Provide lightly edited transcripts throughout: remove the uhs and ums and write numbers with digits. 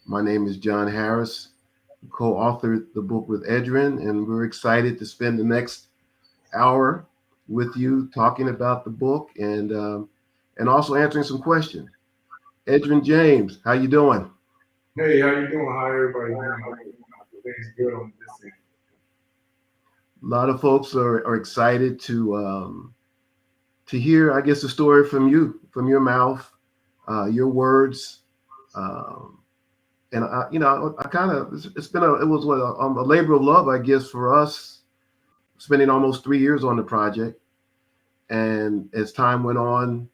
My name is John Harris, co-authored the book with Edgerrin, and we're excited to spend the next hour with you talking about the book and also answering some questions. Edgerrin James, how you doing? Hey, how you doing? How everybody doing? Everything's good on this end. A lot of folks are excited to hear, I guess, the story from you, from your mouth, your words. Um, and I kind of it was what a labor of love, I guess, for us, spending almost 3 years on the project. And as time went on,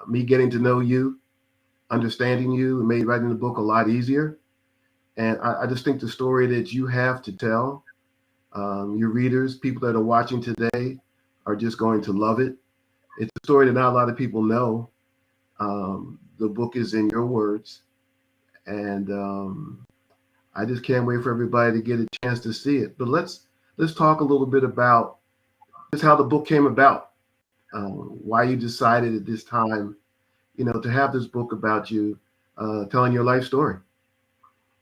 me getting to know you, understanding you, made writing the book a lot easier. And I just think the story that you have to tell, your readers, people that are watching today, are just going to love it. It's a story that not a lot of people know. The book is in your words, and I just can't wait for everybody to get a chance to see it. But let's talk a little bit about just how the book came about, why you decided at this time, to have this book about you, telling your life story.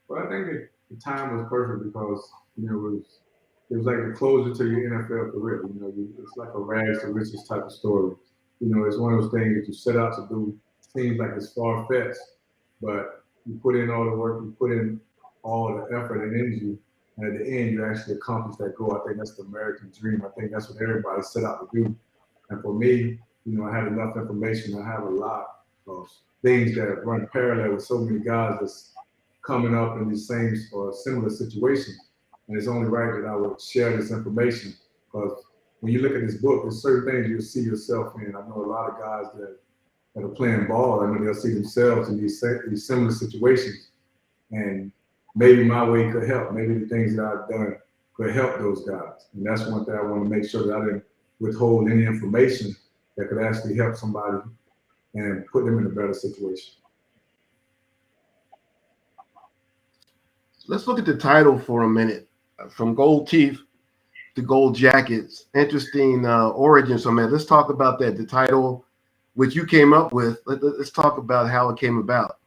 Well, I think the time was perfect because it was like the closer to your NFL career. It's like a rags to riches type of story. It's one of those things that you set out to do. Seems like it's far fetched, but you put in all the work, you put in all the effort and energy, and at the end, you actually accomplish that goal. I think that's the American dream. I think that's what everybody set out to do. And for me, I had enough information. I have a lot of things that run parallel with so many guys that's coming up in these same or similar situations. And it's only right that I would share this information because when you look at this book, there's certain things you'll see yourself in. I know a lot of guys that are playing ball. I mean, they'll see themselves in these similar situations. And maybe my way could help. Maybe the things that I've done could help those guys. And that's one thing I want to make sure that I didn't withhold any information that could actually help somebody and put them in a better situation. Let's look at the title for a minute. From gold teeth to gold jackets. Interesting origin. So, man, let's talk about that. The title, which you came up with. Let's talk about how it came about.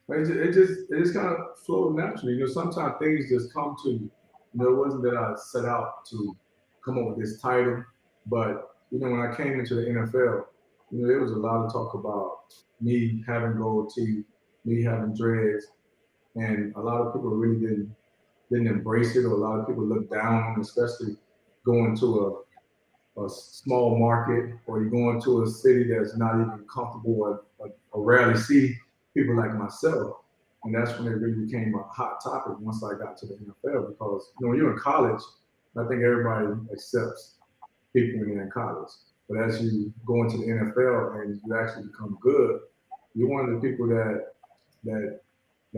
It just kind of flowed naturally. Sometimes things just come to you. It wasn't that I set out to come up with this title, but when I came into the NFL, there was a lot of talk about me having gold teeth, me having dreads, and a lot of people really didn't embrace it, or a lot of people looked down on it, especially going to a small market, or you go into a city that's not even comfortable or rarely see people like myself. And that's when it really became a hot topic once I got to the NFL, because when you're in college, I think everybody accepts people when they're in college. But as you go into the NFL and you actually become good, you're one of the people that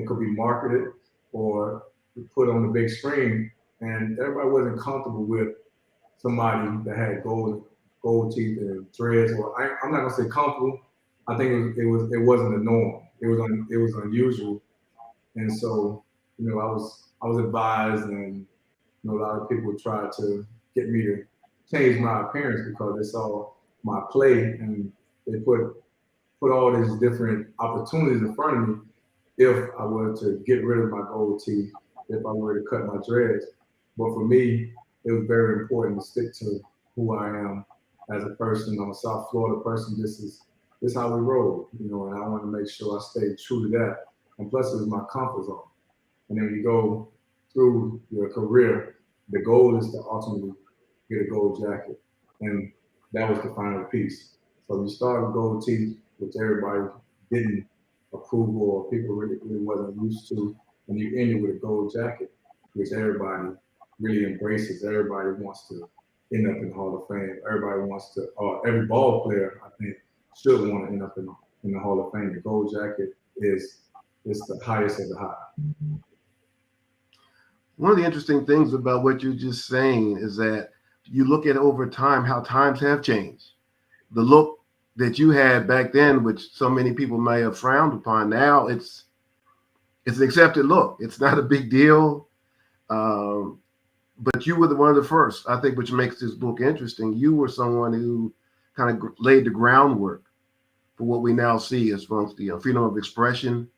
could be marketed or put on the big screen, and everybody wasn't comfortable with somebody that had gold teeth and dreads. Or I'm not gonna say comfortable. I think it wasn't the norm. It was unusual, and so I was advised, and a lot of people tried to get me to change my appearance because they saw my play, and they put all these different opportunities in front of me if I were to get rid of my gold teeth, if I were to cut my dreads. But for me, it was very important to stick to who I am as a person. I'm a South Florida person. This is how we roll, and I want to make sure I stay true to that. And plus, it was my comfort zone. And then when you go through your career, the goal is to ultimately get a gold jacket. And that was the final piece. So you start with gold teeth, which everybody didn't approve or people really wasn't used to, and you end it with a gold jacket, which everybody really embraces. Everybody wants to end up in the Hall of Fame. Everybody wants to, every ball player, I think, should want to end up in the Hall of Fame. The gold jacket is the highest of the high. One of the interesting things about what you're just saying is that you look at over time how times have changed. The look that you had back then, which so many people may have frowned upon, now it's an accepted look. It's not a big deal. But you were one of the first, I think, which makes this book interesting. You were someone who kind of laid the groundwork for what we now see as far as the freedom of expression,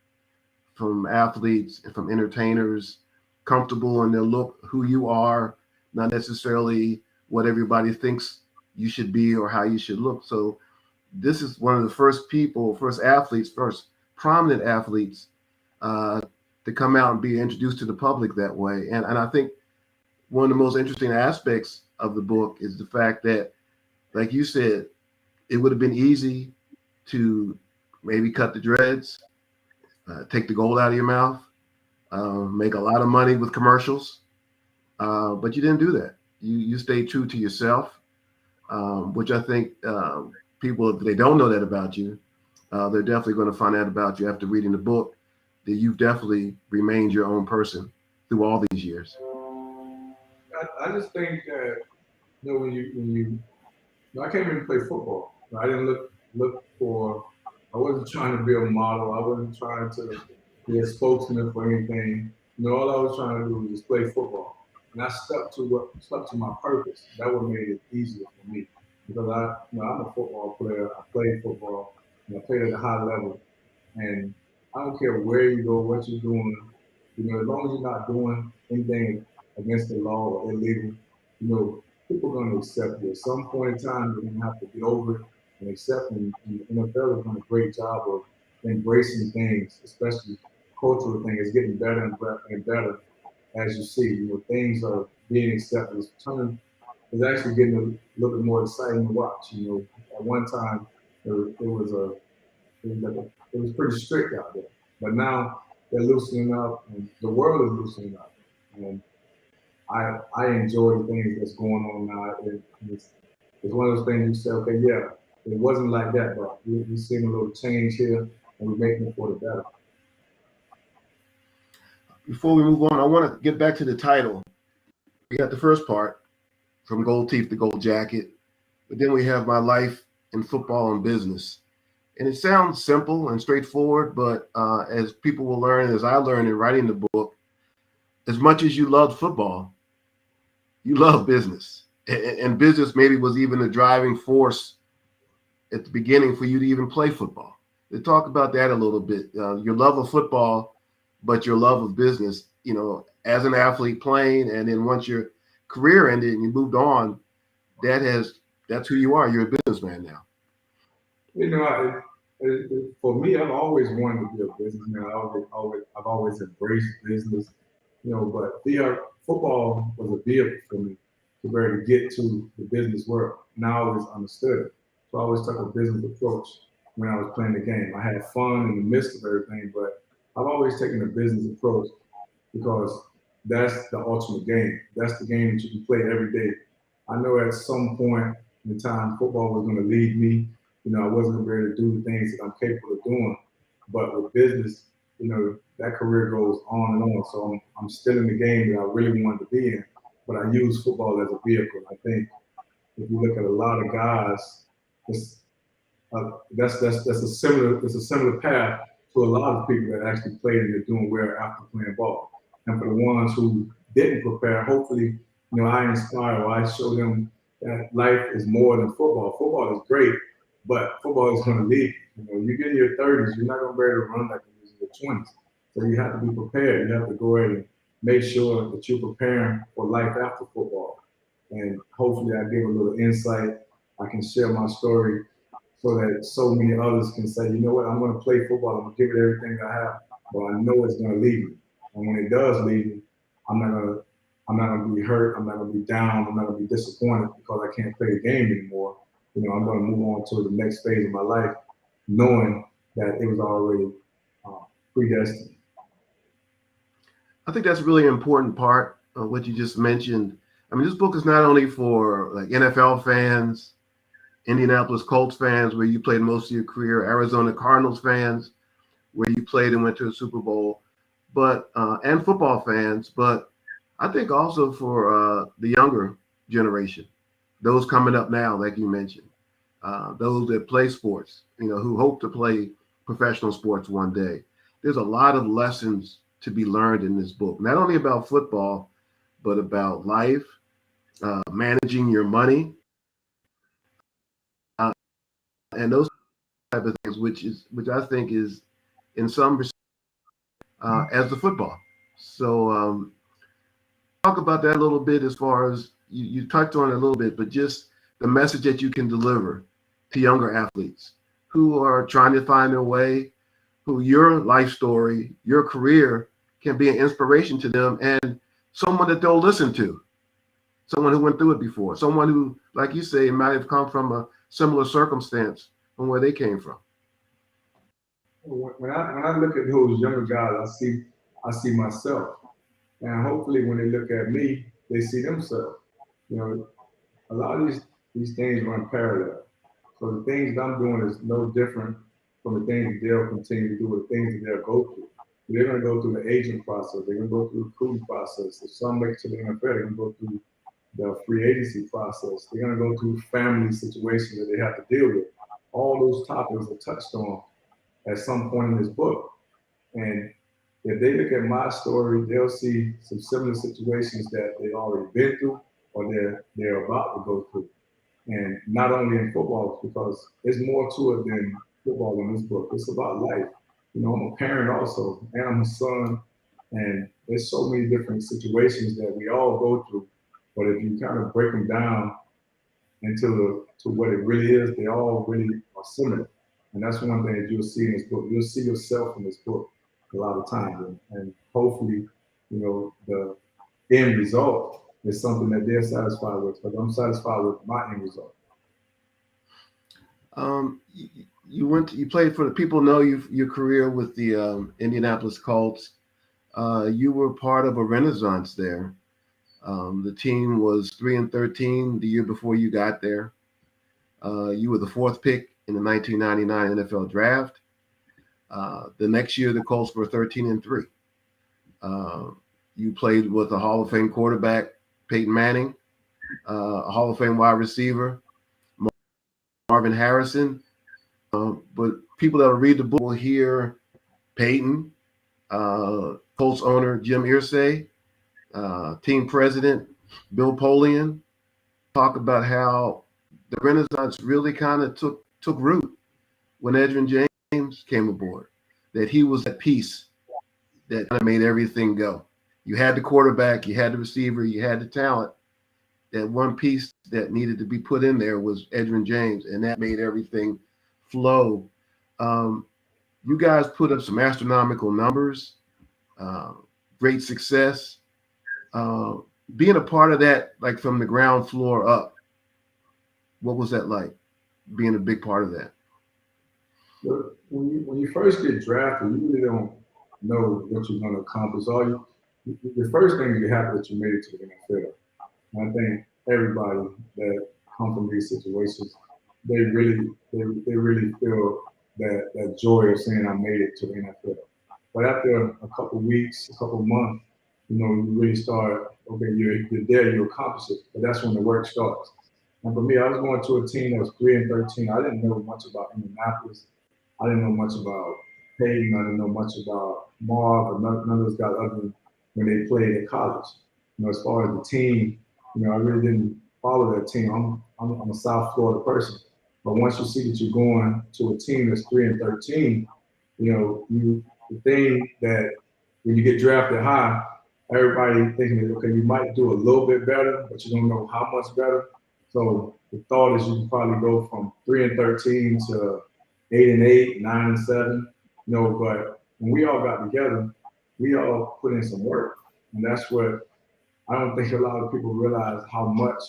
from athletes and from entertainers, comfortable in their look, who you are, not necessarily what everybody thinks you should be or how you should look. So this is one of the first people, first athletes, first prominent athletes uh, to come out and be introduced to the public that way. And I think one of the most interesting aspects of the book is the fact that, like you said, it would have been easy to maybe cut the dreads, take the gold out of your mouth, make a lot of money with commercials, but you didn't do that. You stayed true to yourself, which I think people, if they don't know that about you, they're definitely going to find out about you after reading the book, that you've definitely remained your own person through all these years. I just think that when you I came here to play football. I didn't look for. I wasn't trying to be a model. I wasn't trying to be a spokesman for anything. All I was trying to do was just play football, and I stuck to my purpose. That what made it easier for me because I'm a football player. I played football, and I played at a high level, and I don't care where you go, what you're doing. As long as you're not doing anything against the law or illegal, people are going to accept you. At some point in time, you're going to have to get over it and accept it. And the NFL has done a great job of embracing things, especially cultural things. It's getting better and better as you see. Things are being accepted. It's actually getting a little bit more exciting to watch. At one time, it was pretty strict out there. But now they're loosening up, and the world is loosening up. And I enjoy the things that's going on now. It's one of those things you say, okay, yeah, it wasn't like that, but we're seeing a little change here, and we're making it for the better. Before we move on, I want to get back to the title. We got the first part, from gold teeth to gold jacket, but then we have my life in football and business. And it sounds simple and straightforward, but as people will learn, as I learned in writing the book, as much as you loved football, you love business. And business maybe was even the driving force at the beginning for you to even play football. To talk about that a little bit, your love of football, but your love of business, as an athlete playing, and then once your career ended and you moved on, that's who you are. You're a businessman now. For me, I've always wanted to be a businessman. I've always embraced business, but football was a vehicle for me to be able to get to the business world. And I always understood it. So I always took a business approach when I was playing the game. I had fun in the midst of everything, but I've always taken a business approach because that's the ultimate game. That's the game that you can play every day. I know at some point in time, football was going to leave me. I wasn't going to be able to do the things that I'm capable of doing. But with business, that career goes on and on. So I'm still in the game that I really wanted to be in, but I use football as a vehicle. I think if you look at a lot of guys, that's a similar path to a lot of people that actually played and they're doing well after playing ball. And for the ones who didn't prepare, hopefully, I inspire or I show them that life is more than football. Football is great, but football is going to leave. You get in your 30s, you're not going to be able to run like you was in your 20s. So you have to be prepared. You have to go ahead and make sure that you're preparing for life after football. And hopefully I give a little insight. I can share my story so that so many others can say, you know what, I'm going to play football. I'm going to give it everything I have, but I know it's going to leave me. And when it does leave me, I'm not going to be hurt. I'm not going to be down. I'm not going to be disappointed because I can't play the game anymore. I'm going to move on to the next phase of my life, knowing that it was already predestined. I think that's a really important part of what you just mentioned. I mean, this book is not only for like NFL fans, Indianapolis Colts fans, where you played most of your career, Arizona Cardinals fans, where you played and went to a Super Bowl, but and football fans, but I think also for the younger generation, those coming up now, like you mentioned, those that play sports, who hope to play professional sports one day. There's a lot of lessons to be learned in this book, not only about football, but about life, managing your money, and those type of things, which I think is in some as the football. So talk about that a little bit as far as you touched on it a little bit, but just the message that you can deliver to younger athletes who are trying to find their way, who your life story, your career can be an inspiration to them and someone that they'll listen to, someone who went through it before, someone who, like you say, might have come from a similar circumstance from where they came from. When I look at those younger guys, I see myself, and hopefully when they look at me, they see themselves. You know, a lot of these things run parallel. So the things that I'm doing is no different from the things that they'll continue to do, or the things that they'll go through. They're going to go through the agent process. They're going to go through the recruiting process. If some make it to the NFL, they're going to go through the free agency process. They're going to go through family situations that they have to deal with. All those topics are touched on at some point in this book. And if they look at my story, they'll see some similar situations that they've already been through or they're about to go through. And not only in football, because there's more to it than football in this book. It's about life. You know, I'm a parent also, and I'm a son, and there's so many different situations that we all go through. But if you kind of break them down to what it really is, they all really are similar. And that's one thing that you'll see in this book. You'll see yourself in this book a lot of times. And hopefully, you know, the end result is something that they're satisfied with. Because I'm satisfied with my end result. You played for the people know your career with the Indianapolis Colts. You were part of a renaissance there. The team was 3-13 the year before you got there. You were the fourth pick in the 1999 NFL Draft. The next year, the Colts were 13-3. You played with a Hall of Fame quarterback, Peyton Manning, a Hall of Fame wide receiver, Marvin Harrison. But people that will read the book will hear Peyton, Colts owner Jim Irsay, team president Bill Polian, talk about how the Renaissance really kind of took root when Edgerrin James came aboard, that he was that piece that kind of made everything go. You had the quarterback, you had the receiver, you had the talent. That one piece that needed to be put in there was Edgerrin James, and that made everything flow. You guys put up some astronomical numbers, great success. Being a part of that, like from the ground floor up, what was that like, being a big part of that? When you first get drafted, you really don't know what you're going to accomplish. The first thing you have that you made it to the NFL. And I think everybody that come from these situations, they really feel that joy of saying I made it to the NFL. But after a couple of weeks, a couple of months, you know, you really start, okay, you're there, you accomplish it. But that's when the work starts. And for me, I was going to a team that was 3-13. I didn't know much about Indianapolis. I didn't know much about Peyton. I didn't know much about Marv or none of those guys other than when they played at college. You know, as far as the team, you know, I really didn't follow that team. I'm a South Florida person. But once you see that you're going to a team that's 3-13, you know, the thing that when you get drafted high, everybody thinking that, okay, you might do a little bit better, but you don't know how much better. So the thought is you can probably go from 3-13 to 8-8, 9-7. You know, but when we all got together, we all put in some work. And that's what I don't think a lot of people realize how much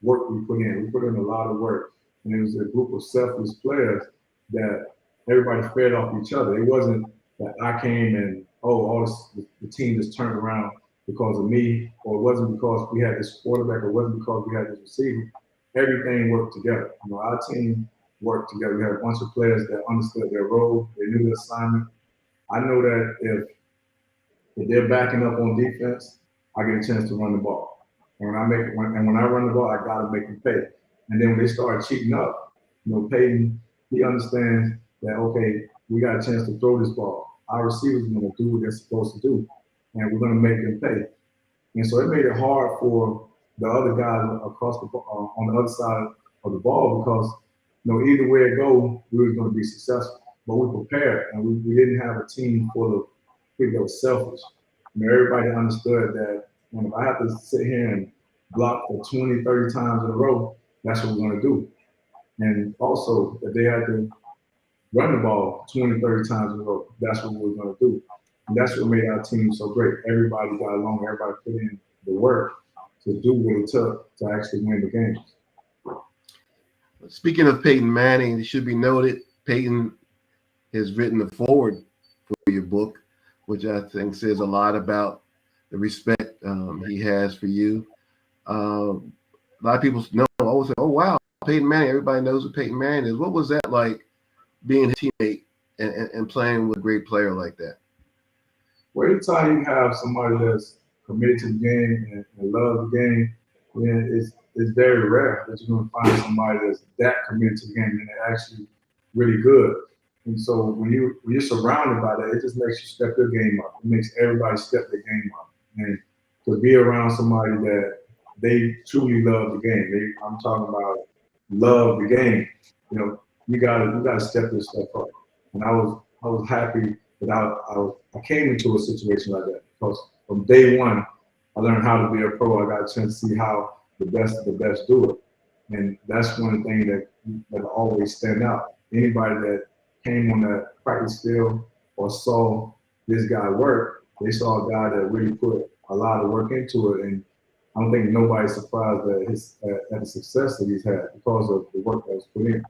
work we put in. We put in a lot of work. And it was a group of selfless players that everybody fed off each other. It wasn't that I came and, the team just turned around because of me, or it wasn't because we had this quarterback, or it wasn't because we had this receiver. Everything worked together. You know, our team worked together. We had a bunch of players that understood their role, they knew their assignment. I know that if they're backing up on defense, I get a chance to run the ball. And when I run the ball, I gotta make them pay. And then when they start cheating up, you know, Peyton, he understands that, okay, we got a chance to throw this ball. Our receivers are going to do what they're supposed to do, and we're going to make them pay. And so it made it hard for the other guys across on the other side of the ball because, you know, either way it go, we were going to be successful. But we prepared, and we didn't have a team full of people that were selfish. Everybody understood that if I have to sit here and block for 20, 30 times in a row, that's what we're going to do. And also, if they had to run the ball 20, 30 times in a row, that's what we're going to do. And that's what made our team so great. Everybody got along, everybody put in the work to do what it took to actually win the games. Speaking of Peyton Manning, it should be noted Peyton has written the foreword for your book, which I think says a lot about the respect he has for you. A lot of people know, always say, "Oh wow, Peyton Manning." Everybody knows who Peyton Manning is. What was that like, being a teammate and playing with a great player like that? Well, anytime you have somebody that's committed to the game and loves the game, then it's very rare that you're going to find somebody that's that committed to the game and they're actually really good. And so when you're surrounded by that, it just makes you step your game up. It makes everybody step their game up. And to be around somebody that they truly love the game, I'm talking about love the game. You gotta step this stuff up. And I was happy that I came into a situation like that because from day one I learned how to be a pro. I got a chance to see how the best of the best do it, and that's one thing that always stand out. Anybody that came on that practice field or saw this guy work, they saw a guy that really put a lot of work into it, and I don't think nobody's surprised at the success that he's had because of the work that was put in.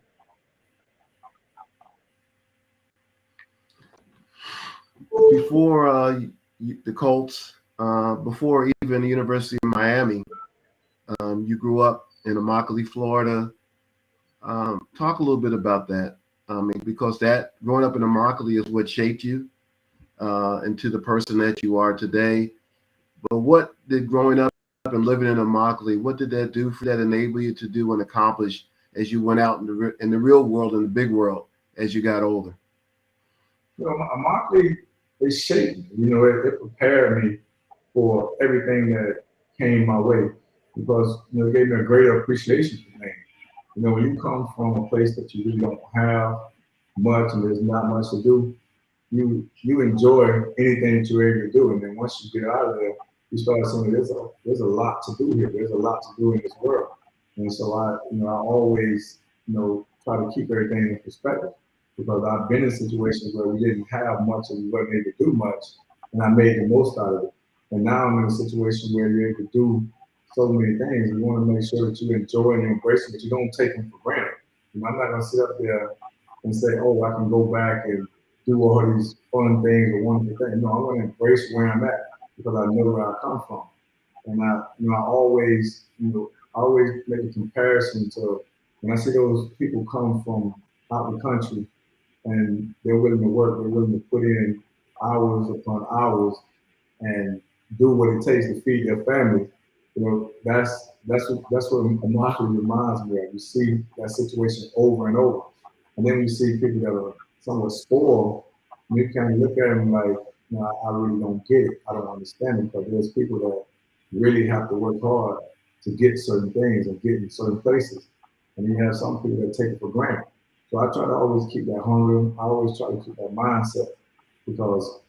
Before the Colts, before even the University of Miami, you grew up in Immokalee, Florida. Talk a little bit about that. Because that growing up in Immokalee is what shaped you into the person that you are today. But what did growing up and living in Immokalee, what did that do for that enable you to do and accomplish as you went out in the real world, in the big world, as you got older? Immokalee, it shaped me. It prepared me for everything that came my way because it gave me a greater appreciation for things. When you come from a place that you really don't have much and there's not much to do, you enjoy anything that you're able to do. And then once you get out of there, you start saying there's a lot to do here. There's a lot to do in this world. And so I always try to keep everything in perspective because I've been in situations where we didn't have much and we weren't able to do much, and I made the most out of it. And now I'm in a situation where you're able to do so many things. You want to make sure that you enjoy and embrace them, but you don't take them for granted. I'm not going to sit up there and say, oh, I can go back and do all these fun things or wonderful things. No, I'm going to embrace where I'm at because I know where I come from. And I always make a comparison to when I see those people come from out the country and they're willing to work, they're willing to put in hours upon hours and do what it takes to feed their family. That's what Immokalee reminds me of. You see that situation over and over, and then you see people that are somewhat spoiled, and you kind of look at them like, I really don't get it. I don't understand it because there's people that really have to work hard to get certain things and get in certain places, and you have some people that take it for granted. So I try to always keep that hunger. I always try to keep that mindset because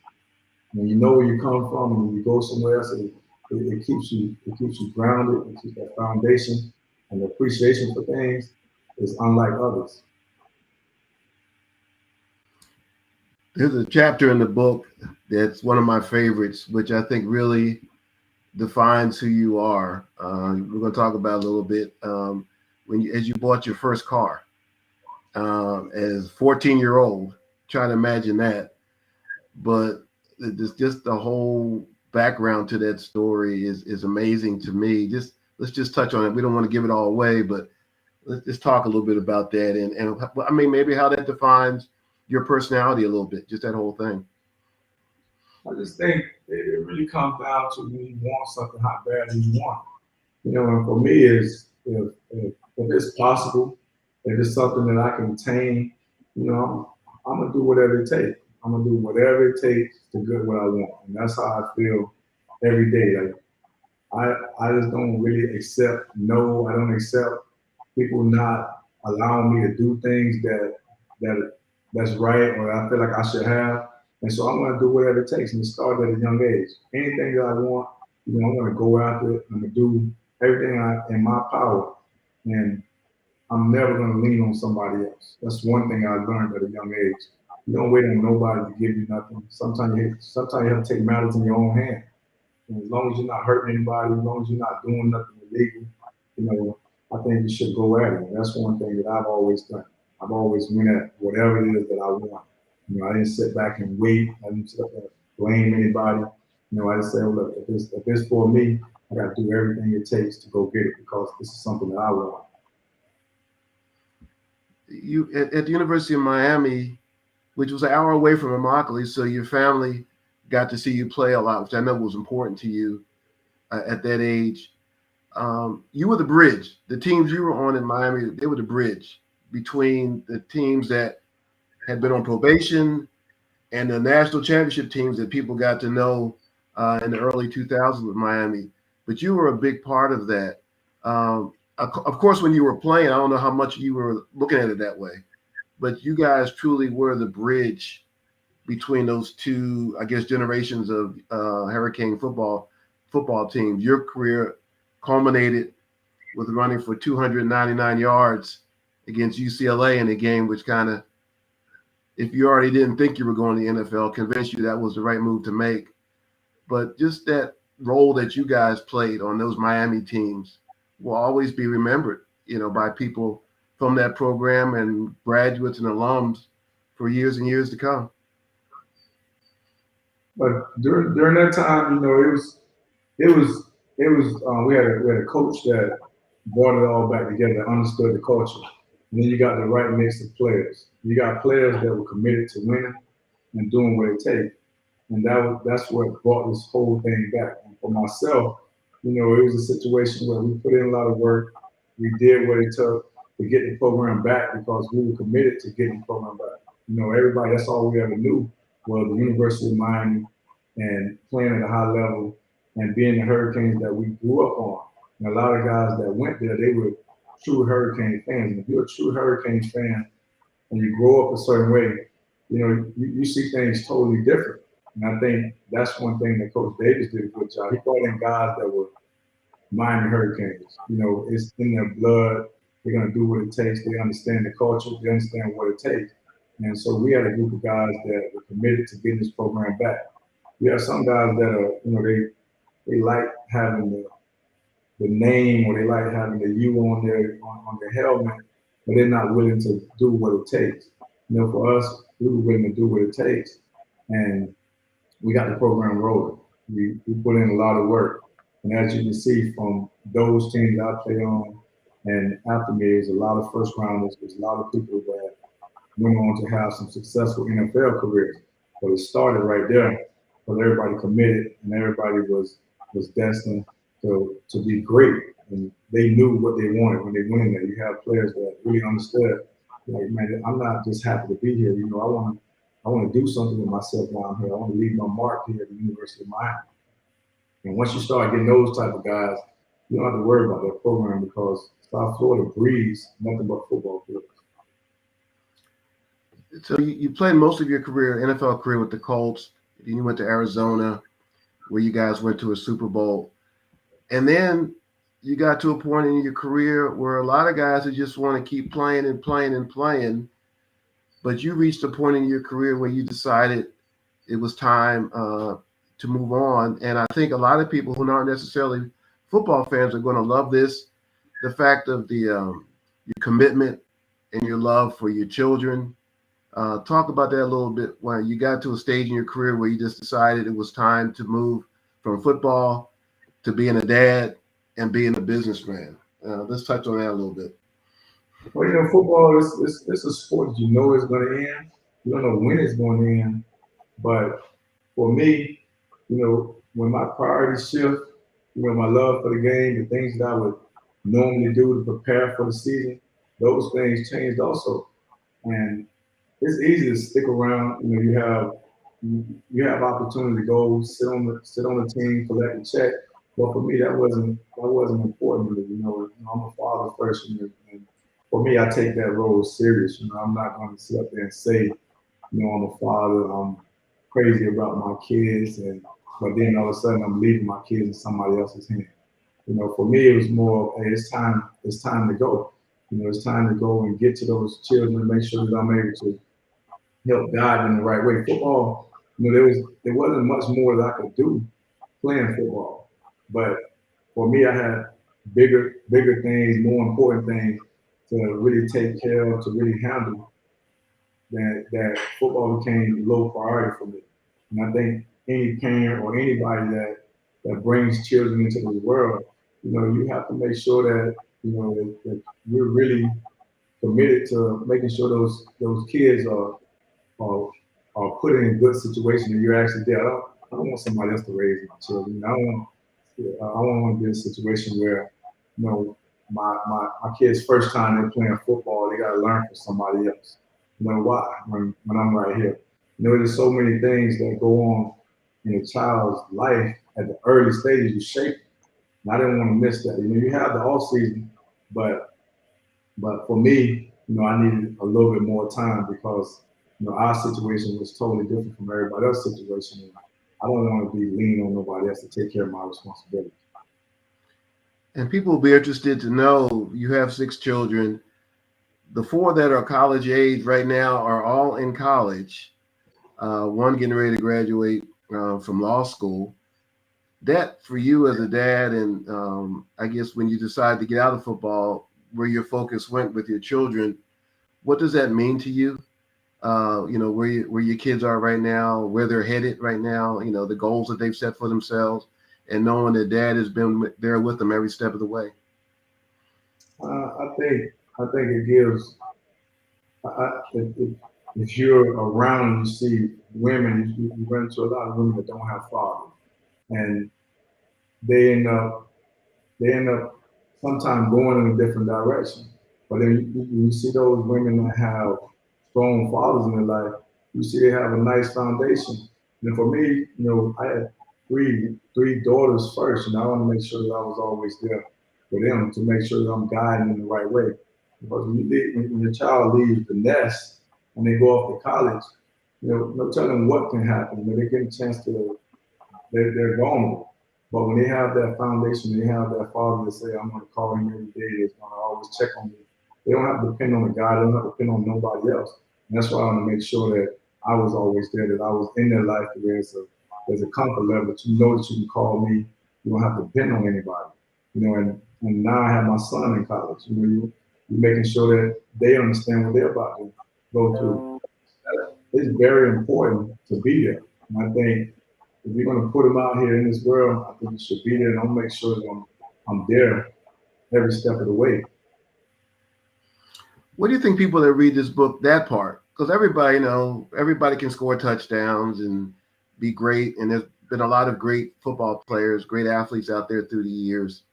when you know where you come from and when you go somewhere else, it keeps you grounded. It keeps that foundation and the appreciation for things is unlike others. There's a chapter in the book that's one of my favorites, which I think really defines who you are. We're going to talk about a little bit as you bought your first car as 14-year-old. Try to imagine that, but just the whole background to that story is amazing to me. Let's just touch on it. We don't want to give it all away, but let's just talk a little bit about that and I mean maybe how that defines your personality a little bit, just that whole thing. I just think it really comes down to when you want something, how bad you want. And for me is if it's possible, if it's something that I can attain, I'm gonna do whatever it takes. I'm gonna do whatever it takes to get what I want, and that's how I feel every day. Like I just don't really accept no. I don't accept people not allowing me to do things that's right or I feel like I should have. And so I'm going to do whatever it takes. And it started at a young age. Anything that I want, I'm going to go after it. I'm going to do everything in my power. And I'm never going to lean on somebody else. That's one thing I learned at a young age. You don't wait on nobody to give you nothing. Sometimes you have to take matters in your own hand. And as long as you're not hurting anybody, as long as you're not doing nothing illegal, I think you should go at it. And that's one thing that I've always done. I've always went at whatever it is that I want. I didn't sit back and wait. I didn't sit up and blame anybody. I just said, look, if it's for me, I got to do everything it takes to go get it because this is something that I want. You at the University of Miami, which was an hour away from Immokalee, so your family got to see you play a lot, which I know was important to you at that age. You were the bridge. The teams you were on in Miami, they were the bridge between the teams that had been on probation and the national championship teams that people got to know in the early 2000s with Miami. But you were a big part of that. Of course, when you were playing, I don't know how much you were looking at it that way, but you guys truly were the bridge between those two, I guess, generations of Hurricane football teams. Your career culminated with running for 299 yards against UCLA in a game which kind of, if you already didn't think you were going to the NFL, convinced you that was the right move to make. But just that role that you guys played on those Miami teams will always be remembered, by people from that program and graduates and alums for years and years to come. But during that time, we had a coach that brought it all back together, understood the culture. And then you got the right mix of players. You got players that were committed to winning and doing what it takes. And that's what brought this whole thing back. And for myself, it was a situation where we put in a lot of work. We did what it took to get the program back because we were committed to getting the program back. Everybody, that's all we ever knew was the University of Miami and playing at a high level and being the Hurricanes that we grew up on. And a lot of guys that went there, they were true Hurricane fans. And if you're a true Hurricanes fan and you grow up a certain way, you see things totally different. And I think that's one thing that Coach Davis did a good job. He brought in guys that were Miami Hurricanes. It's in their blood. They're going to do what it takes. They understand the culture. They understand what it takes. And so we had a group of guys that were committed to getting this program back. We have some guys that are, they like having the name or they like having the U on their helmet, but they're not willing to do what it takes. For us, we were willing to do what it takes. And we got the program rolling. We put in a lot of work. And as you can see from those teams I played on and after me, there's a lot of first rounders. There's a lot of people that went on to have some successful NFL careers. But it started right there because everybody committed and everybody was destined to be great. And they knew what they wanted when they went in there. You have players that really understood, like, man, I'm not just happy to be here. I want to do something with myself while I'm here. I want to leave my mark here at the University of Miami. And once you start getting those type of guys, you don't have to worry about that program because South Florida breeds nothing but football players. So you played most of your career, NFL career, with the Colts. Then you went to Arizona, where you guys went to a Super Bowl. And then you got to a point in your career where a lot of guys who just want to keep playing and playing and playing, but you reached a point in your career where you decided it was time to move on. And I think a lot of people who aren't necessarily football fans are going to love this. The fact of your commitment and your love for your children. Talk about that a little bit when you got to a stage in your career where you just decided it was time to move from football to being a dad and being a businessman. Let's touch on that a little bit. Well, football is a sport you know it's going to end. You don't know when it's going to end. But for me, when my priorities shift, my love for the game, the things that I would normally do to prepare for the season, those things changed also. And it's easy to stick around. You have opportunity to go sit on the team, collect a check. But for me, that wasn't important. I'm a father first, and for me, I take that role serious. I'm not going to sit up there and say, I'm a father. crazy about my kids, and but then all of a sudden I'm leaving my kids in somebody else's hands. For me, it was more, hey, it's time to go. It's time to go and get to those children and make sure that I'm able to help guide them the right way. Football, there wasn't much more that I could do playing football, but for me, I had bigger things, more important things to really take care of, to really handle. That football became low priority for me, and I think any parent or anybody that brings children into this world, you have to make sure that that we're really committed to making sure those kids are are put in a good situation and you're actually there. I don't want somebody else to raise my children. I don't want to be in a situation where my kids first time they're playing football, they got to learn from somebody else. Why? When I'm right here, there's so many things that go on in a child's life at the early stages. You shape them. And I didn't want to miss that. You have the off season, but for me, I needed a little bit more time because our situation was totally different from everybody else's situation. And I don't want to be leaning on nobody else to take care of my responsibilities. And people will be interested to know you have 6 children. The 4 that are college age right now are all in college. One getting ready to graduate from law school. That for you as a dad, and I guess when you decide to get out of football, where your focus went with your children, what does that mean to you? Where your kids are right now, where they're headed right now, the goals that they've set for themselves, and knowing that dad has been there with them every step of the way. I think it gives. If you're around and you see women, you run into a lot of women that don't have fathers, and they end up they end up sometimes going in a different direction. But then you see those women that have strong fathers in their life, you see they have a nice foundation. And for me, I had three daughters first, and I want to make sure that I was always there for them to make sure that I'm guiding them the right way. Because when your child leaves the nest and they go off to college, no telling what can happen. When they get a chance to, they're vulnerable. But when they have that foundation, they have that father to say, I'm going to call him every day, that's going to always check on me. They don't have to depend on a guy, they don't have to depend on nobody else. And that's why I want to make sure that I was always there, that I was in their life, that there's a comfort level that you know that you can call me. You don't have to depend on anybody. And now I have my son in college. You're making sure that they understand what they're about to go through. It's very important to be there. And I think if you're going to put them out here in this world, I think you should be there, and I'll make sure that I'm there every step of the way. What do you think people that read this book, that part? Because everybody can score touchdowns and be great, and there's been a lot of great football players, great athletes out there through the years,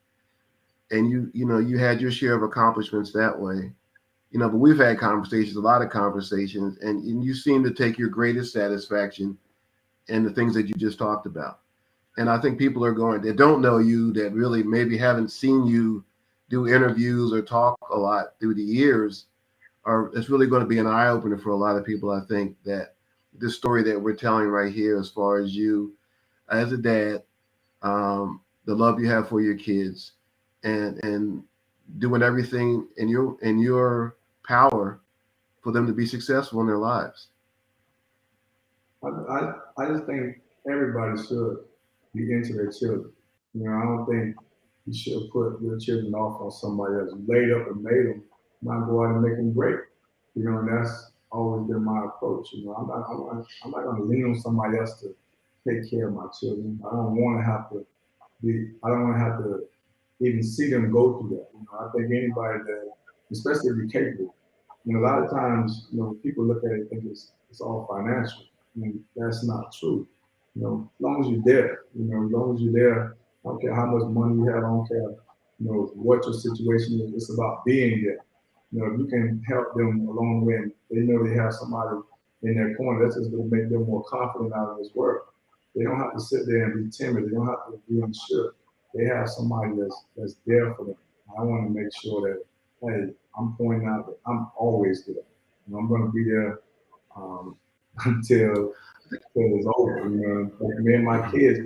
and you had your share of accomplishments that way. But we've had conversations, a lot of conversations, and you seem to take your greatest satisfaction in the things that you just talked about. And I think people are going that don't know you, that really maybe haven't seen you do interviews or talk a lot through the years, are it's really going to be an eye opener for a lot of people. I think that this story that we're telling right here, as far as you as a dad, the love you have for your kids, and doing everything in your power for them to be successful in their lives. I just think everybody should be into their children. I don't think you should put your children off on somebody else. You laid up and made them, not go out and make them great. And that's always been my approach. I'm not going to lean on somebody else to take care of my children. I don't want to have to even see them go through that. I think anybody that, especially if you're capable, a lot of times, people look at it and think it's all financial. That's not true. As long as you're there, as long as you're there, I don't care how much money you have, I don't care, what your situation is. It's about being there. If you can help them along the way and they know they have somebody in their corner, that's just going to make them more confident out of this work. They don't have to sit there and be timid. They don't have to be unsure. They have somebody that's there for them. I want to make sure that, hey, I'm pointing out that I'm always there. I'm going to be there until till it's over. You know, like me and my kids,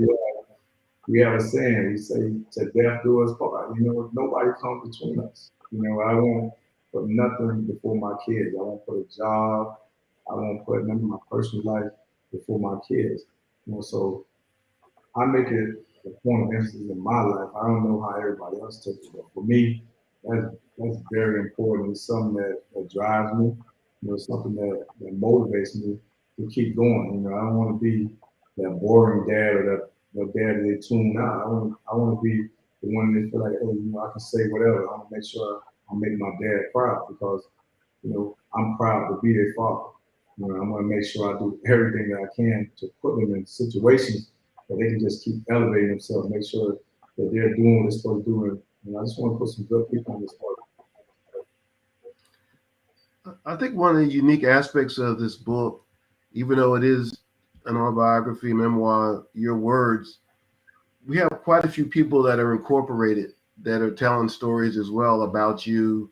we have a saying. We say, "To death do us part." You know, nobody comes between us. You know, I won't put nothing before my kids. I won't put a job. I won't put none of my personal life before my kids. You know, so I make it a point of emphasis in my life. I don't know how everybody else takes it, but for me, that's very important. It's something that drives me. You know, something that motivates me to keep going. You know, I don't want to be that boring dad or that dad that they tune out. I want to be the one that feel like, oh, you know, I can say whatever. I want to make sure I make my dad proud because, you know, I'm proud to be their father. You know, I'm going to make sure I do everything that I can to put them in situations that they can just keep elevating themselves, make sure that they're doing what they're supposed to do. And I just want to put some good people on this part. I think one of the unique aspects of this book, even though it is an autobiography, memoir, your words, we have quite a few people that are incorporated that are telling stories as well about you.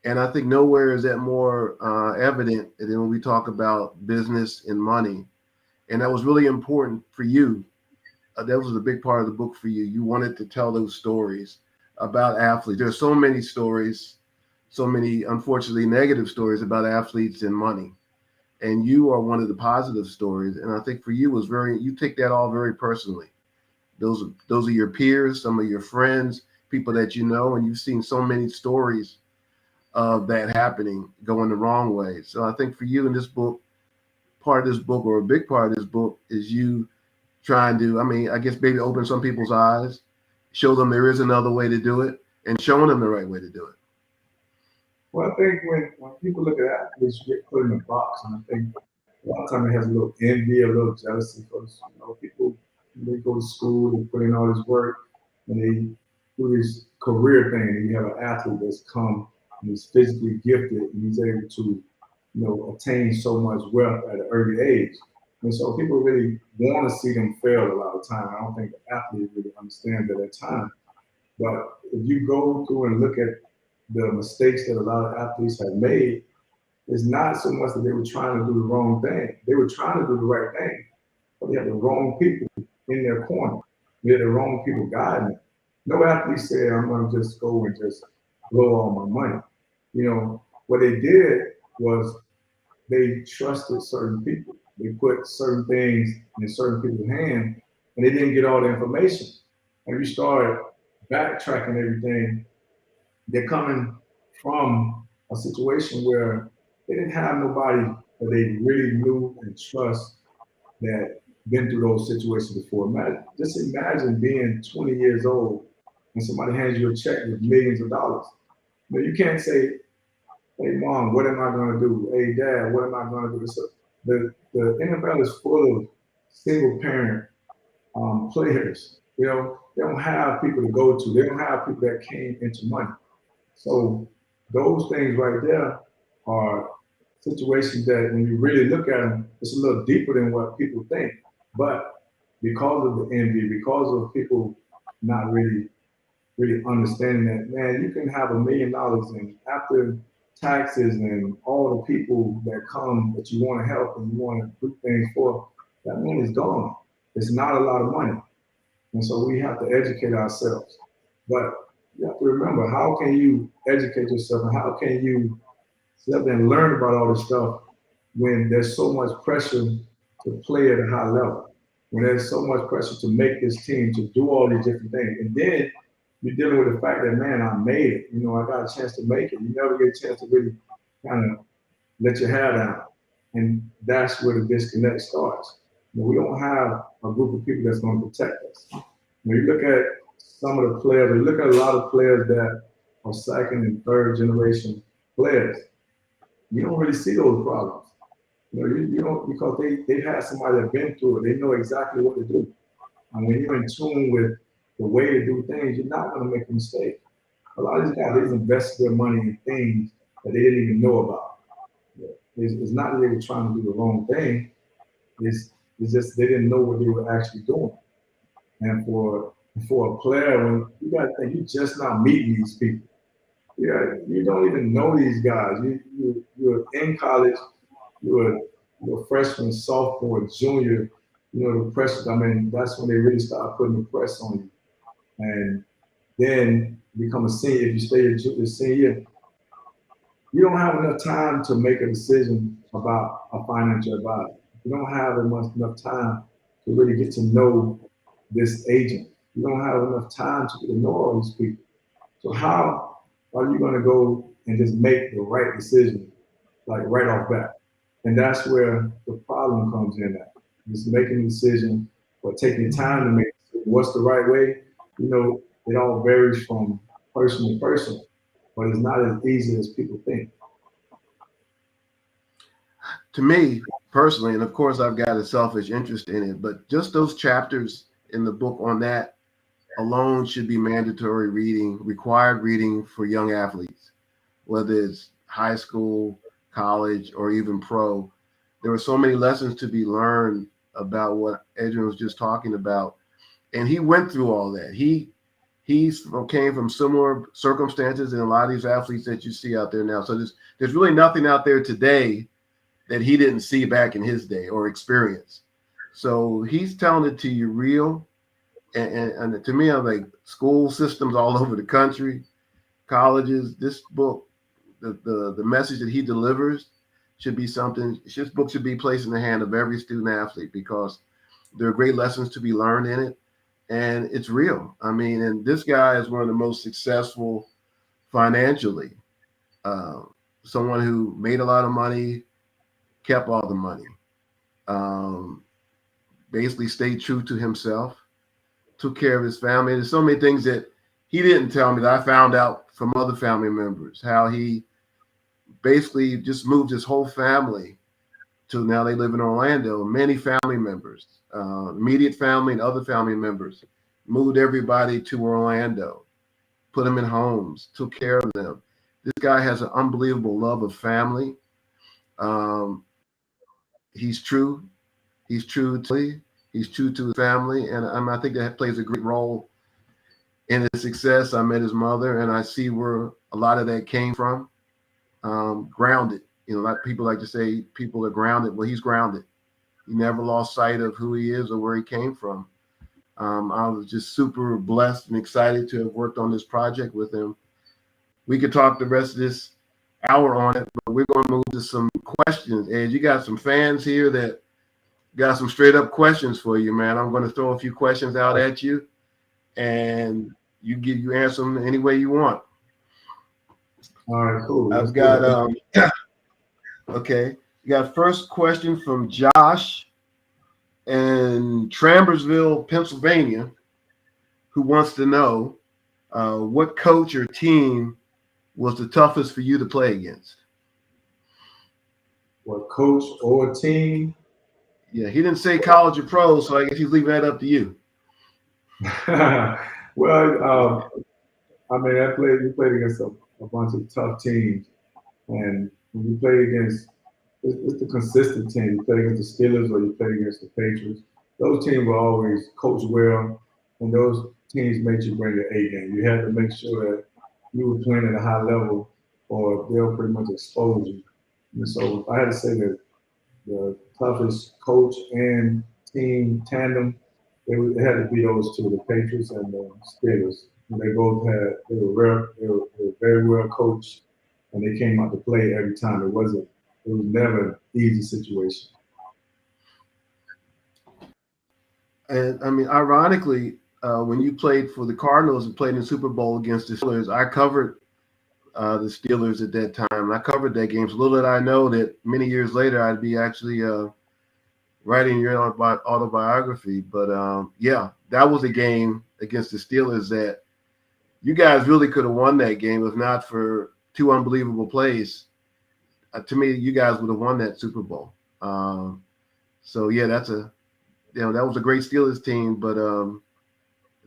And I think nowhere is that more evident than when we talk about business and money. And that was really important for you. That was a big part of the book for you. You wanted to tell those stories about athletes. There's so many stories, so many unfortunately negative stories about athletes and money. And you are one of the positive stories. And I think for you was you take that all very personally. Those are your peers, some of your friends, people that you know, and you've seen so many stories of that happening going the wrong way. So I think for you in this book, part of this book or a big part of this book is you trying to, I mean, I guess maybe open some people's eyes, show them there is another way to do it, and showing them the right way to do it. Well, I think when people look at athletes, you get put in a box, and I think a lot of times it has a little envy, a little jealousy because you know people they go to school, they put in all this work, and they do this career thing. And you have an athlete that's come and he's physically gifted, and he's able to, you know, attain so much wealth at an early age. And so people really want to see them fail a lot of time. I don't think the athlete really understands that at time. But if you go through and look at the mistakes that a lot of athletes have made, it's not so much that they were trying to do the wrong thing. They were trying to do the right thing, but they had the wrong people in their corner. They had the wrong people guiding them. No athlete said, I'm going to just go and just blow all my money. You know, what they did was they trusted certain people. They put certain things in certain people's hands, and they didn't get all the information. And you start backtracking everything, they're coming from a situation where they didn't have nobody that they really knew and trust that been through those situations before. Just imagine being 20 years old and somebody hands you a check with millions of dollars. But you can't say, hey, mom, what am I going to do? Hey, dad, what am I going to do? So the NFL is full of single parent players. You know, they don't have people to go to. They don't have people that came into money. So those things right there are situations that when you really look at them, it's a little deeper than what people think. But because of the envy, because of people not really understanding that, man, you can have $1 million and after taxes and all the people that come that you want to help and you want to do things for, that money is gone. It's not a lot of money. And so we have to educate ourselves. But you have to remember, how can you educate yourself and how can you sit up and learn about all this stuff when there's so much pressure to play at a high level, when there's so much pressure to make this team, to do all these different things. And then you're dealing with the fact that, man, I made it. You know, I got a chance to make it. You never get a chance to really kind of let your hair down. And that's where the disconnect starts. You know, we don't have a group of people that's going to protect us. When you look at some of the players, you look at a lot of players that are second and third generation players, you don't really see those problems. You know, you don't, because they've had somebody that's been through it. They know exactly what to do. And when you're in tune with the way to do things, you're not going to make a mistake. A lot of these guys, they invested their money in things that they didn't even know about. It's not that they were trying to do the wrong thing. It's just they didn't know what they were actually doing. And for a player, when you got to think, you just not meeting these people. Yeah, you don't even know these guys. You're in college. You're your freshman, sophomore, junior, the pressure. I mean, that's when they really start putting the press on you. And then become a senior. If you stay a senior, you don't have enough time to make a decision about a financial advisor. You don't have enough time to really get to know this agent. You don't have enough time to get to know all these people. So how are you going to go and just make the right decision, like right off bat? And that's where the problem comes in at. Just making a decision or taking time to make a decision. What's the right way? It all varies from person to person, but it's not as easy as people think. To me personally, and of course I've got a selfish interest in it, but just those chapters in the book on that alone should be mandatory reading, required reading for young athletes, whether it's high school, college, or even pro. There were so many lessons to be learned about what Edgerrin was just talking about. And he went through all that. He came from similar circumstances in a lot of these athletes that you see out there now. So there's really nothing out there today that he didn't see back in his day or experience. So he's telling it to you real. And to me, I'm like, school systems all over the country, colleges, this book, the message that he delivers should be something. This book should be placed in the hand of every student athlete because there are great lessons to be learned in it. And it's real. I mean, and this guy is one of the most successful financially. Someone who made a lot of money, kept all the money, basically stayed true to himself, took care of his family. There's so many things that he didn't tell me that I found out from other family members, how he basically just moved his whole family to now they live in Orlando. Many family members, immediate family and other family members, moved everybody to Orlando, put them in homes, took care of them. This guy has an unbelievable love of family. He's true. He's true to his family, and I think that plays a great role in his success. I met his mother, and I see where a lot of that came from. Grounded. A lot of people like to say people are grounded. Well, he's grounded. He never lost sight of who he is or where he came from. I was just super blessed and excited to have worked on this project with him. We could talk the rest of this hour on it, but we're going to move to some questions. And you got some fans here that got some straight up questions for you, man. I'm going to throw a few questions out at you, and you answer them any way you want. All right, cool. I've got okay. You got first question from Josh in Trambersville, Pennsylvania, who wants to know what coach or team was the toughest for you to play against? What coach or team? Yeah, he didn't say college or pro, so I guess he's leaving that up to you. Well, I mean, we played against a bunch of tough teams, and when you played against, it's the consistent team. You played against the Steelers or you played against the Patriots. Those teams were always coached well, and those teams made you bring your A game. You had to make sure that you were playing at a high level, or they'll pretty much expose you. And so, if I had to say that the toughest coach and team tandem, it had to be those two, the Patriots and the Steelers. And they were very well coached, and they came out to play every time. It was never an easy situation. And I mean, ironically, when you played for the Cardinals and played in the Super Bowl against the Steelers, I covered the Steelers at that time. I covered that game. So little did I know that many years later I'd be actually writing your autobiography. But yeah, that was a game against the Steelers that you guys really could have won that game if not for two unbelievable plays. To me, you guys would have won that Super Bowl. So yeah, that was a great Steelers team, but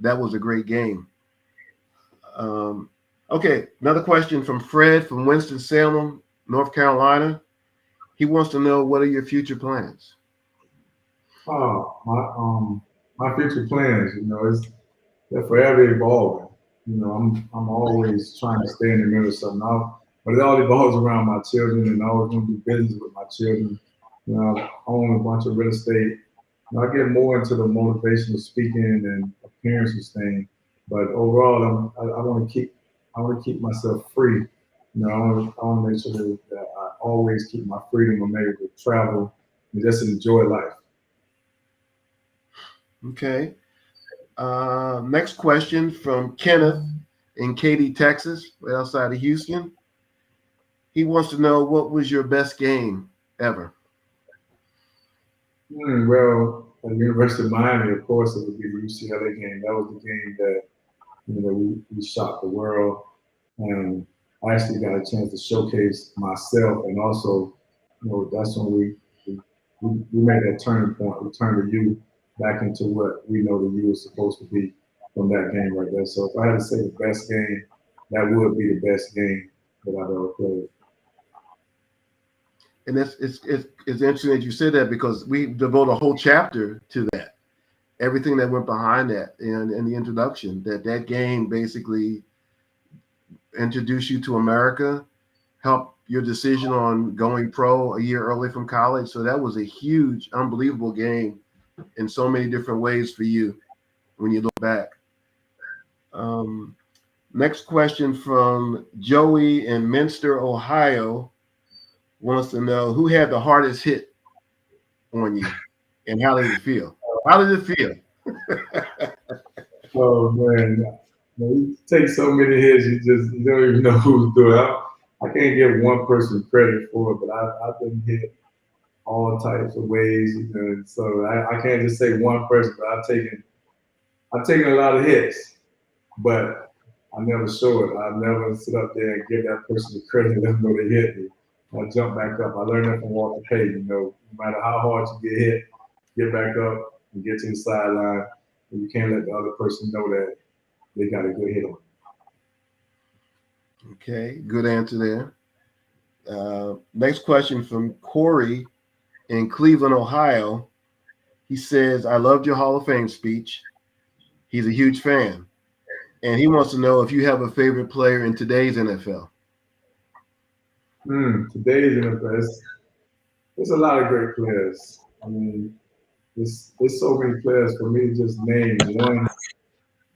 that was a great game. Okay, another question from Fred from Winston-Salem, North Carolina. He wants to know, what are your future plans? Oh, my future plans, they're forever evolving. I'm always trying to stay in the middle of something. But it all evolves around my children, and I always want to do business with my children. I own a bunch of real estate. I get more into the motivational speaking and appearances thing, but overall, I want to keep myself free. I want to make sure that I always keep my freedom. I'm able to travel and just enjoy life. Okay. Next question from Kenneth in Katy, Texas, right outside of Houston. He wants to know, what was your best game ever? Well, at the University of Miami, of course, it would be the UCLA game. That was the game that we shocked the world, and I actually got a chance to showcase myself, and also, that's when we made that turning point. We turned the U back into what we know the U is supposed to be from that game right there. So if I had to say the best game, that would be the best game that I've ever played. And it's interesting that you said that, because we devote a whole chapter to that. Everything that went behind that, and the introduction, that game basically introduced you to America, helped your decision on going pro a year early from college. So that was a huge, unbelievable game in so many different ways for you when you look back. Um, Next question from Joey in Minster, Ohio, wants to know, who had the hardest hit on you and how did it feel? How did it feel? Oh man, you take so many hits, you don't even know who's doing it. I can't give one person credit for it, but I've been hit all types of ways, so I can't just say one person. But I've taken a lot of hits, but I never show it. I never sit up there and give that person the credit and let them know they hit me. I jump back up. I learned that from Walter Payton. No matter how hard you get hit, get back up and get to the sideline. And you can't let the other person know that they got a good hit on. Okay, good answer there. Next question from Corey in Cleveland, Ohio. He says, I loved your Hall of Fame speech. He's a huge fan. And he wants to know if you have a favorite player in today's NFL. Today's NFL, there's a lot of great players. I mean, there's so many players for me to just name one.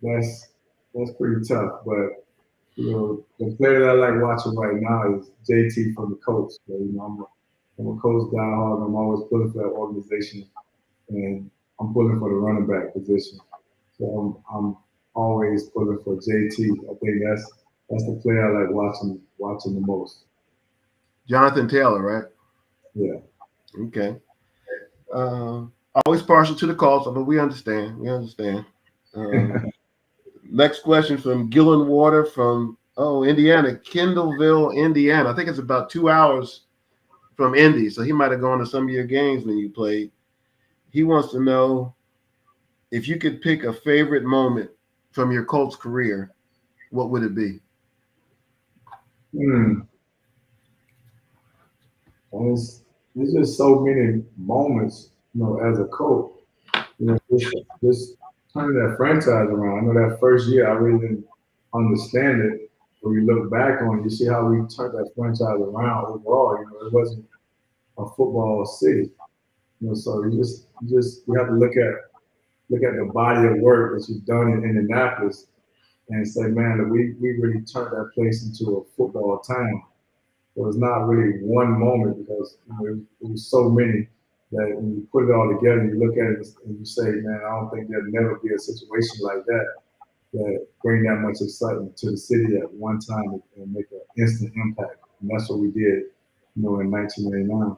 That's that's pretty tough. But the player that I like watching right now is JT from the Colts. So, I'm a Colts diehard. I'm always pulling for that organization, and I'm pulling for the running back position. So I'm always pulling for JT. I think that's the player I like watching the most. Jonathan Taylor, right? Yeah. Okay. Uh, Always partial to the Colts, but we understand. We understand. Um, Next question from Gillen Water from Indiana, Kendallville, Indiana. I think it's about 2 hours from Indy, so he might have gone to some of your games when you played. He wants to know if you could pick a favorite moment from your Colts career, what would it be? Hmm. There's just so many moments, as a coach. Just turning that franchise around. I know that first year I really didn't understand it. When you look back on it, you see how we turned that franchise around overall. It wasn't a football city. So you have to look at the body of work that you've done in Indianapolis and say, man, that we really turned that place into a football town. It was not really one moment because it was so many that when you put it all together and you look at it and you say, man, I don't think there'll never be a situation like that bring that much excitement to the city at one time and make an instant impact. And that's what we did, in 1989.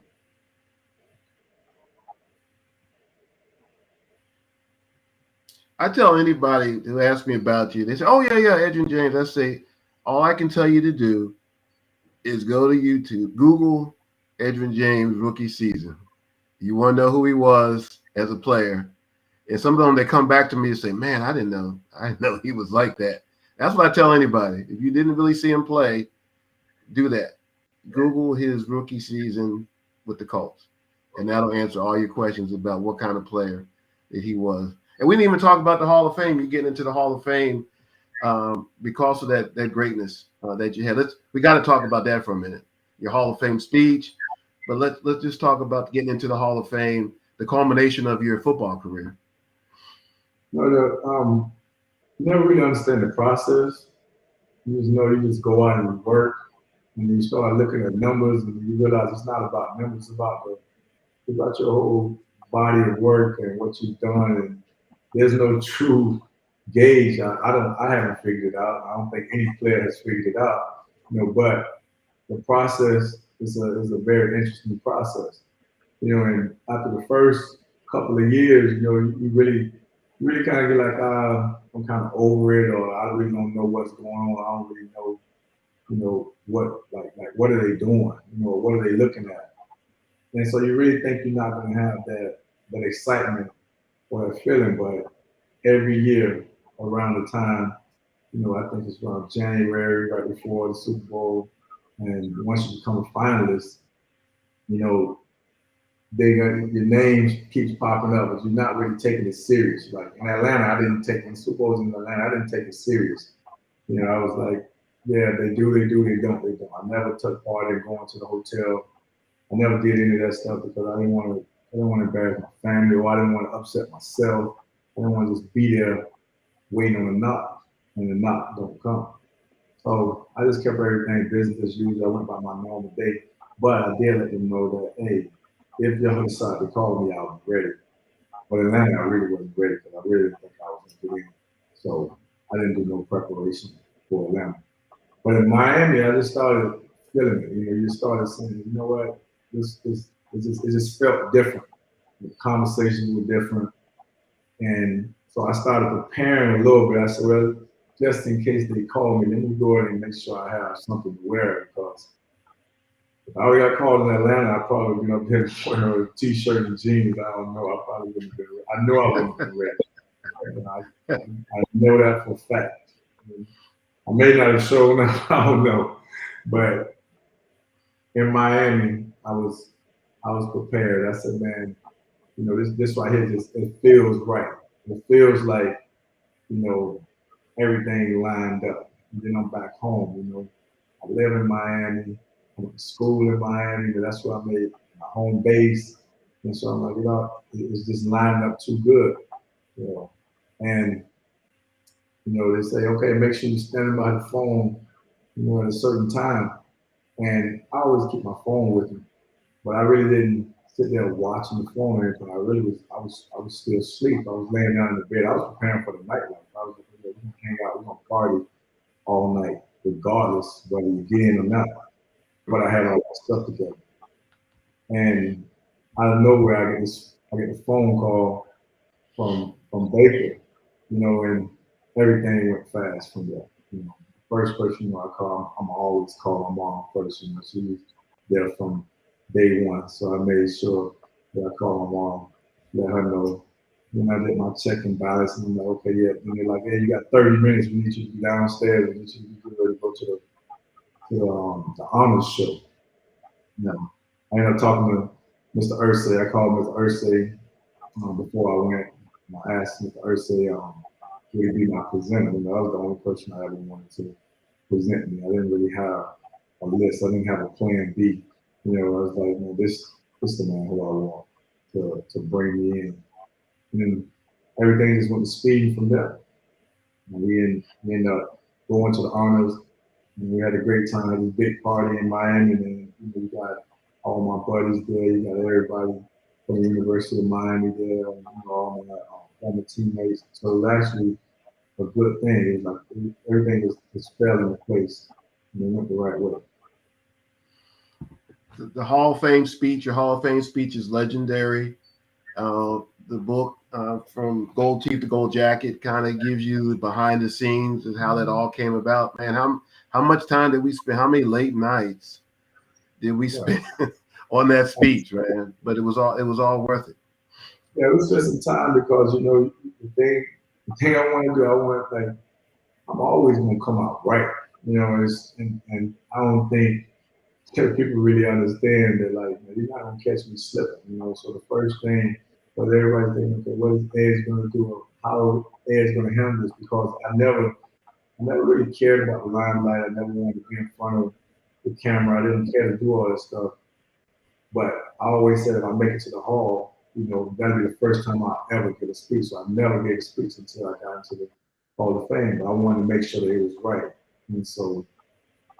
I tell anybody who asks me about you, they say, "Oh yeah, Edgerrin James." I say, all I can tell you to do is go to YouTube, Google Edgerrin James rookie season. You want to know who he was as a player, and some of them they come back to me and say, "Man, I didn't know he was like that." That's what I tell anybody. If you didn't really see him play, do that. Google his rookie season with the Colts, and that'll answer all your questions about what kind of player that he was. And we didn't even talk about the Hall of Fame. You're getting into the Hall of Fame because of that greatness that you had. We got to talk about that for a minute. Your Hall of Fame speech, But let's just talk about getting into the Hall of Fame, the culmination of your football career. No, you never really understand the process. You just know you just go out and you work, and you start looking at numbers, and you realize it's not about numbers, it's about your whole body of work and what you've done. And there's no true gauge. I haven't figured it out. I don't think any player has figured it out. But the process is a very interesting process. And after the first couple of years, you really kind of get like, I'm kind of over it, or I really don't know what's going on. I don't really know, what what are they doing? What are they looking at? And so you really think you're not going to have that excitement or that feeling, but every year around the time, I think it's around January, right before the Super Bowl, and once you become a finalist, you know, your name keeps popping up, but you're not really taking it serious. Like in Atlanta, I didn't take in Super Bowls in Atlanta. I didn't take it serious. I was like, yeah, they do, they don't, they don't. I never took part in going to the hotel. I never did any of that stuff because I didn't want to embarrass my family, or I didn't want to upset myself. I didn't want to just be there waiting on a knock, and the knock don't come. So I just kept everything business as usual. I went by my normal day, but I did let them know that, hey, if y'all decide to call me, I'll be ready. But in Atlanta, I really wasn't ready because I really didn't think I was going to win. So I didn't do no preparation for Atlanta. But in Miami, I just started feeling it. You just started saying, you know what, it just felt different. The conversations were different. And so I started preparing a little bit. I said, well, just in case they call me, let me go ahead and make sure I have something to wear, because if I would got called in Atlanta, I probably would have been wearing a t-shirt and jeans. I don't know. I probably wouldn't have been ready. I know I wouldn't have been ready. I know that for a fact. I may not have shown up, I don't know. But in Miami, I was prepared. I said, man, this right here it feels right. It feels like, everything lined up. And then I'm back home, I live in Miami, I went to school in Miami, but that's where I made my home base. And so I'm like, it's just lining up too good. And they say, okay, make sure you're standing by the phone, at a certain time. And I always keep my phone with me, but I really didn't sit there watching the phone or anything. I was still asleep. I was laying down in the bed. I was preparing for the nightlife. I was like, we're gonna hang out, we're gonna party all night, regardless whether you get in or not. But I had all that stuff together. And out of nowhere, I get a phone call from Baker, and everything went fast from there. First person I call, I'm always call my mom first. She was there from day one, so I made sure that I called my mom, let her know. Then I did my check and balance, and I'm like, okay, yeah. And they're like, hey, you got 30 minutes. We need you to be downstairs. We need you to get ready to go to the honors show. I ended up talking to Mr. Ursay. I called Mr. Ursay before I went. I asked Mr. Ursay would he be my presenter. That was the only person I ever wanted to present me. I didn't really have a list. I didn't have a plan B. I was like, man, this the man who I want to bring me in. And then everything just went to speed from there. And we ended up going to the honors, and we had a great time. It was a big party in Miami, and then you got all my buddies there. You got everybody from the University of Miami there, and all my former teammates. So it was actually a good thing. It was like everything was fell into place, and it went the right way. The Hall of Fame speech, your Hall of Fame speech is legendary. The book from Gold Teeth to Gold Jacket kind of gives you behind the scenes and how that all came about. Man, how much time did we spend? How many late nights did we spend on that speech, man? But it was all worth it. Yeah, it was just in time because the thing I want to do, I'm always gonna come out right. And I don't think people really understand that, like, you're not gonna catch me slipping. So the first thing was everybody thinking, okay, what is Ed's gonna do, or how Ed's gonna handle this? Because I never really cared about the limelight. I never wanted to be in front of the camera. I didn't care to do all that stuff. But I always said if I make it to the hall, that'll be the first time I ever get a speech. So I never gave a speech until I got into the Hall of Fame. But I wanted to make sure that it was right. And so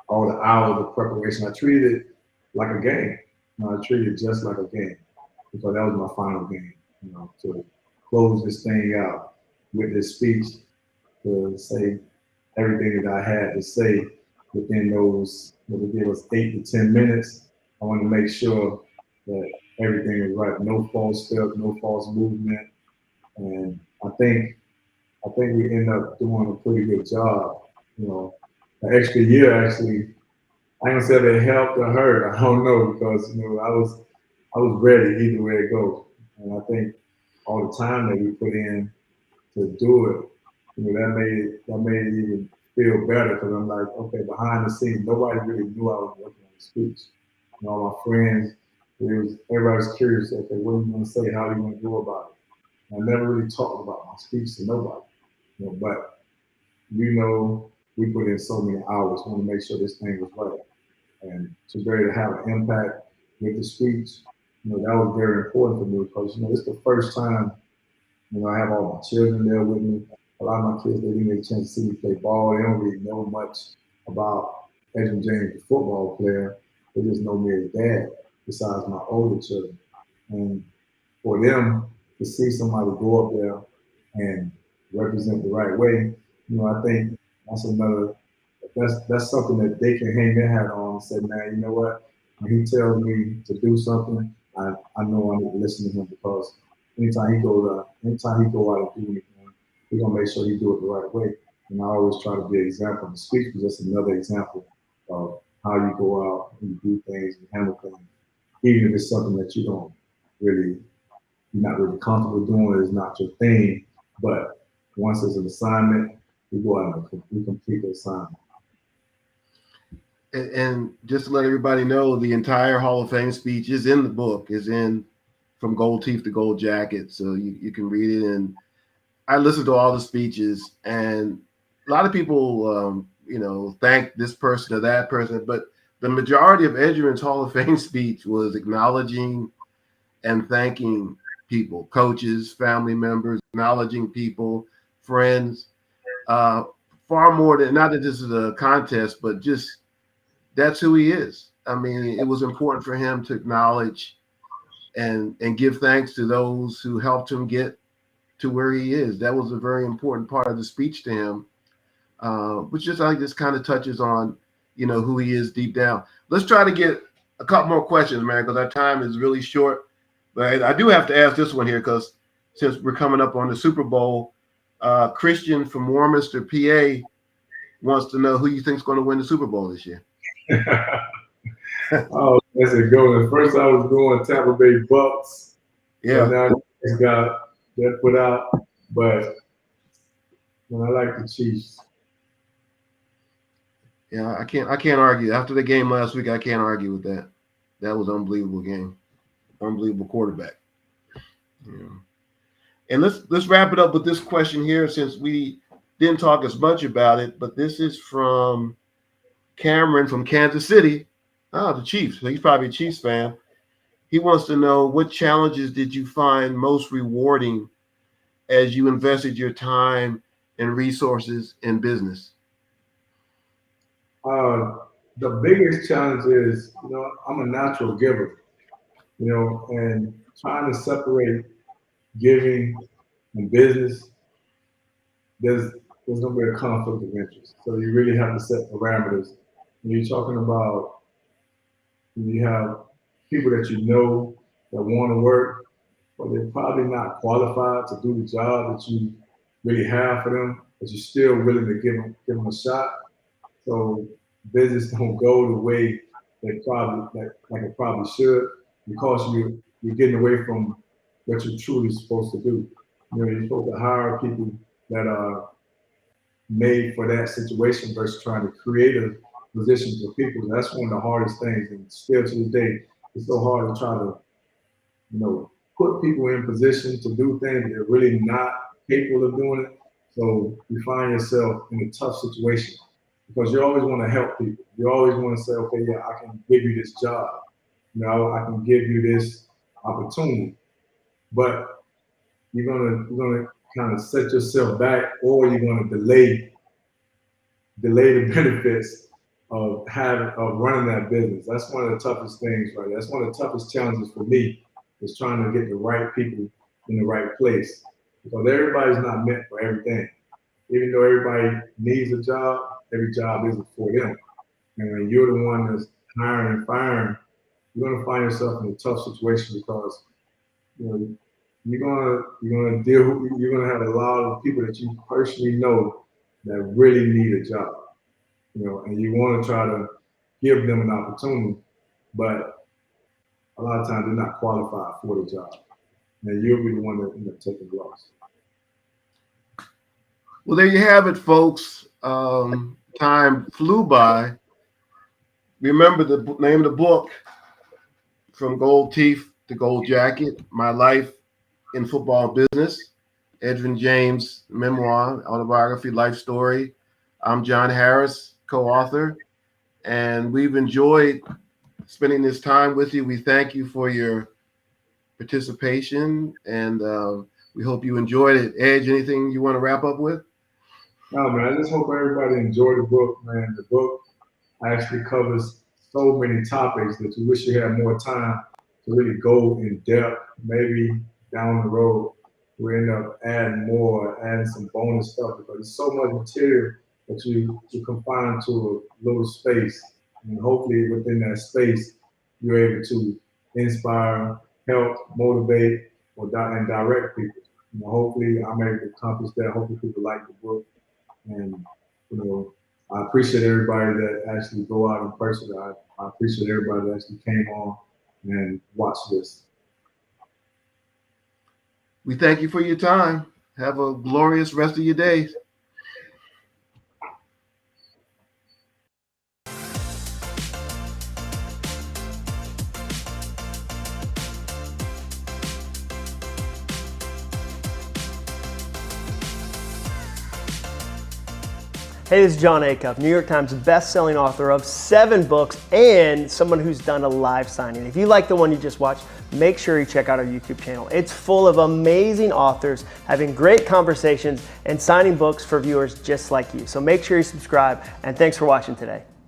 all the hours of preparation, I treated it like a game. I treated it just like a game because that was my final game, to close this thing out with this speech, to say everything that I had to say within those, what it was, 8 to 10 minutes. I want to make sure that everything is right. No false steps, no false movement. And I think we end up doing a pretty good job. An extra year actually. I ain't gonna say if it helped or hurt. I don't know because I was ready either way it goes. And I think all the time that we put in to do it, that made it even feel better because I'm like, okay, behind the scenes, nobody really knew I was working on the speech. All my friends, everybody was curious, okay, what are you gonna say? How are you gonna go about it? And I never really talked about my speech to nobody. But we put in so many hours. We want to make sure this thing was right. And to be able to have an impact with the speech, that was very important for me because, it's the first time, I have all my children there with me. A lot of my kids, they didn't get a chance to see me play ball. They don't really know much about Edgerrin James, the football player. They just know me as dad, besides my older children. And for them to see somebody go up there and represent the right way, I think that's another that's something that they can hang their hat on and say, man, you know what? When he tells me to do something, I know I need to listen to him because anytime he go out and do anything, he's gonna make sure he do it the right way. And I always try to be an example. The speech was just another example of how you go out and do things and handle things, even if it's something that you're not really comfortable doing, it's not your thing. But once it's an assignment, we go out and we complete the assignment. And just to let everybody know, the entire Hall of Fame speech is in the book, is in From Gold Teeth to Gold Jacket. So you can read it. And I listened to all the speeches, and a lot of people, thank this person or that person, but the majority of Edgerrin's Hall of Fame speech was acknowledging and thanking people, coaches, family members, acknowledging people, friends, uh, far more than, not that this is a contest, but just that's who he is. I mean, it was important for him to acknowledge and give thanks to those who helped him get to where he is. That was a very important part of the speech to him, which just I think this kind of touches on, who he is deep down. Let's try to get a couple more questions, man, because our time is really short. But I do have to ask this one here because since we're coming up on the Super Bowl, Christian from Warminster, PA, wants to know who you think is going to win the Super Bowl this year. Oh, that's a good one. First, I was going Tampa Bay Bucks. Yeah. So now it's got that put out, but I like the Chiefs. Yeah, I can't argue. After the game last week, I can't argue with that. That was an unbelievable game. Unbelievable quarterback. Yeah. And let's wrap it up with this question here, since we didn't talk as much about it, but this is from Cameron from Kansas City. The Chiefs. So he's probably a Chiefs fan. He wants to know, what challenges did you find most rewarding as you invested your time and resources in business? The biggest challenge is, I'm a natural giver, and trying to separate giving and business, there's going to be a conflict of interest. So you really have to set parameters. When you're talking about, you have people that that want to work, but they're probably not qualified to do the job that you really have for them, but you're still willing to give them a shot. So business don't go the way like it probably should, because you're getting away from what you're truly supposed to do. You're supposed to hire people that are made for that situation versus trying to create a position for people. That's one of the hardest things, and still to this day, it's so hard to try to, put people in position to do things that they're really not capable of doing it. So you find yourself in a tough situation because you always want to help people. You always want to say, okay, yeah, I can give you this job. You know, I can give you this opportunity, but you're gonna kind of set yourself back, or you're gonna delay the benefits of running that business. That's one of the toughest things, right? That's one of the toughest challenges for me, is trying to get the right people in the right place, because everybody's not meant for everything. Even though everybody needs a job, every job isn't for them. And when you're the one that's hiring and firing, you're gonna find yourself in a tough situation, because you know you're gonna have a lot of people that you personally know that really need a job. You know, and you want to try to give them an opportunity, but a lot of times they're not qualified for the job, and you'll be the one that end up taking the loss. Well, there you have it, folks. Time flew by. Remember the name of the book, From Gold Teeth to Gold Jacket, My Life in Football Business. Edgerrin James memoir, autobiography, life story. I'm John Harris, co-author, and we've enjoyed spending this time with you. We thank you for your participation, and we hope you enjoyed it. Edge, anything you want to wrap up with? No, man, I just hope everybody enjoyed the book, man. The book actually covers so many topics that you wish you had more time to really go in depth. Maybe down the road, we end up adding some bonus stuff, because there's so much material that you confine to a little space. And hopefully within that space, you're able to inspire, help, motivate, and direct people. You know, hopefully I'm able to accomplish that. Hopefully people like the book. And, you know, I appreciate everybody that actually go out in person. I appreciate everybody that actually came on and watched this. We thank you for your time. Have a glorious rest of your day. Hey, this is John Acuff, New York Times best-selling author of 7 books and someone who's done a live signing. If you like the one you just watched, make sure you check out our YouTube channel. It's full of amazing authors having great conversations and signing books for viewers just like you. So make sure you subscribe, and thanks for watching today.